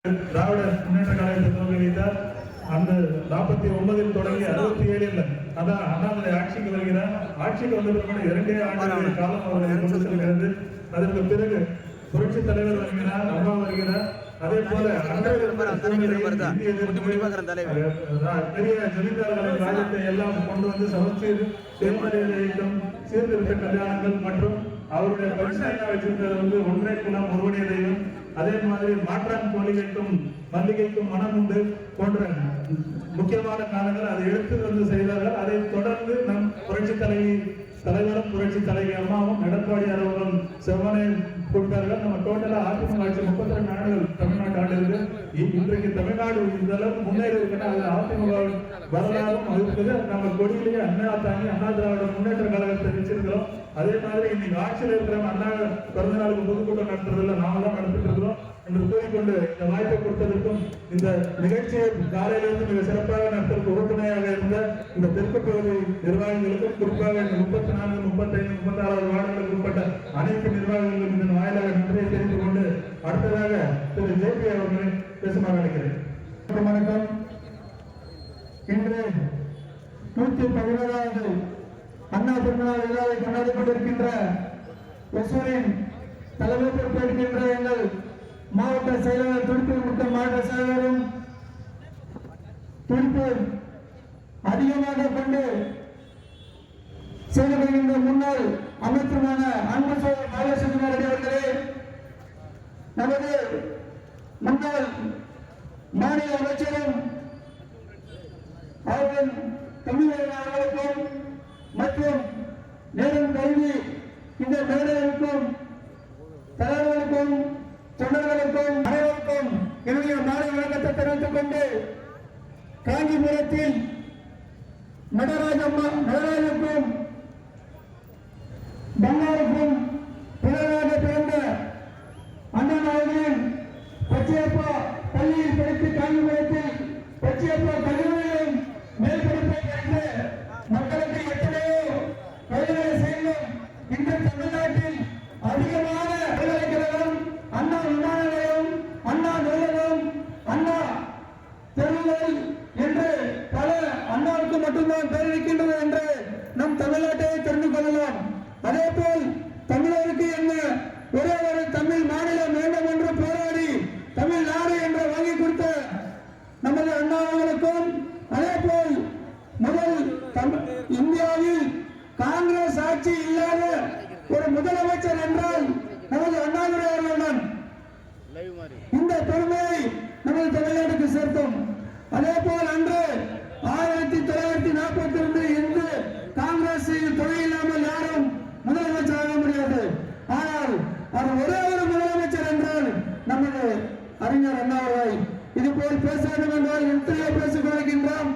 திராவிட முன்னேற்ற கழகத்தை துவங்கி வைத்தார். அந்த 49 தொடங்கி 67 அதான் அண்ணாமலை ஆட்சிக்கு வருகிறார். ஆட்சிக்கு வந்த பிறகு 2 ஆண்டுகள் காலம் அவர்களை கொண்டு செல்கிறது. அதற்கு பிறகு புரட்சி தலைவர் வருகிறார், அம்மா வருகிறார். அதே போல பெரிய ஜமீன்தார்களின் ராஜ்யத்தை எல்லாம் கொண்டு வந்து சமச்சீர் தேர்தல் இயக்கம், சீர்திருத்த கல்யாணங்கள் மற்றும் அவருடைய பரிசாக வச்சிருந்தது ஒன்றே குலம் ஒருவனே தெய்வம். அதே மாதிரி மாற்றான் கோழிகைக்கும் மல்லிகைக்கும் மனம் உண்டு போன்ற முக்கியமான காலங்கள் அதை எடுத்து வந்து செய்தார்கள். அதை தொடர்ந்து நம் புரட்சி தலைவரும் புரட்சி தலைவி அம்மாவும் எடப்பாடியார் அவர்களும் செவ்வனை கொடுத்தார்கள். நம்ம டோட்டலா அதிமுக ஆட்சி 32 ஆண்டுகள் தமிழ்நாட்டு ஆண்டு இருக்கு. இன்றைக்கு தமிழ்நாடு இந்த அளவுக்கு முன்னேறி இருக்குன்னா அது அதிமுக வரலாறும் இருக்குது. நம்ம கொடியிலேயே அண்ணா தாங்கி அண்ணா திராவிட முன்னேற்ற கழகத்தை வச்சிருக்கிறோம். அதே மாதிரி இன்னைக்கு ஆட்சியில் இருக்கிறவங்க அண்ணா பிறந்த நாளுக்கு பொதுக்கூட்டம் நடத்துறதுல நாம தான் நடத்திட்டு இருக்கிறோம் என்று கூறிக்கொண்டு இந்த வாய்ப்பை கொடுத்ததற்கும் இந்த நிகழ்ச்சியை காலையிலிருந்து மிக சிறப்பாக நடத்துவதற்கு உறுதுணையாக இருந்த இந்த தெற்கு பகுதி நிர்வாகிகளுக்கும் குறிப்பாக இந்த 34, 35, 36 வார்டுகளுக்கு உட்பட்ட அனைத்து நிர்வாகிகளுக்கும் இதன் வாயிலாக நன்றியை தெரிவித்துக் கொண்டு அடுத்ததாக திரு ஜேபி அவர்களை பேசுமாறு அழைக்கிறேன். வணக்கம். இன்று 111வது அண்ணா பிறந்தநாள் விழாவை கொண்டாடி கொண்டிருக்கின்ற ஒசூரின் தலைமை பொறுப்பேற்கின்ற எங்கள் மாவட்ட செயலாளர், திருப்பூர் முக்கிய மாவட்ட செயலாளரும் திருப்பூர் அதிகமாக கொண்டு செய்து வருகின்ற முன்னாள் அமைச்சருமான அன்பு சோழர் பாலசுப்ரமணியன் ரெட்டி அவர்களே, நமது முன்னாள் மாநில அமைச்சரும் அவர்கள் தமிழர்களுக்கும் மற்றும் நேரம் கல்வி இந்த மேடைகளுக்கும் தலைவர்களுக்கும் தொண்டர்களுக்கும் அனைவருக்கும் என்னுடைய மாலை வணக்கத்தை தெரிவித்துக் கொண்டு, காஞ்சிபுரத்தில் நடராஜுக்கும் பங்காருக்கும் பிறராக பிறந்த அண்ணன் அவர்களின் பச்சையப்பா பள்ளியில் படித்து காஞ்சிபுரத்தில் பச்சையப்பா கல்லூரியிலும் மேல்படிப்பை படித்து மக்களுக்கு எத்தனையோ பல்கலை செய்யும் இந்த தமிழ்நாட்டில் அதிகமான பல்கலைக்கழகம், அண்ணா விமான நிலையம், அண்ணா நூலகம், அண்ணா தெருவுகள் என்று பல அண்ணாவுக்கு மட்டும்தான் பேர் இருக்கின்றது என்று நம் தமிழ்நாட்டை தெரிந்து கொள்ளலாம். அதே போல் தமிழருக்கு என்ன ஒரே ஒரு தமிழ் மாநிலம் வேண்டும் என்று போராடி தமிழ்நாடு என்று வாங்கி கொடுத்த நமது அண்ணாவர்களுக்கும், அதே போல் முதல் இந்தியாவில் காங்கிரஸ் ஆட்சி இல்லாத ஒரு முதலமைச்சர் என்றால் நமது அண்ணாதுரை அவர்கள்தான். இந்த பெருமையை நமது தமிழ்நாட்டுக்கு சேர்த்தோம். அதே போல் அன்று 1942 இன்று காங்கிரஸ் தொழில் இல்லாமல் யாரும் முதலமைச்சர் ஆக முடியாது. ஆனால் அவர் ஒரே ஒரு முதலமைச்சர் என்றால் நமது அறிஞர் அண்ணா அவர்கள். இது போல் பேச வேண்டும் என்றால் எத்தனையோ பேசிக் கொண்டிருக்கின்றோம்.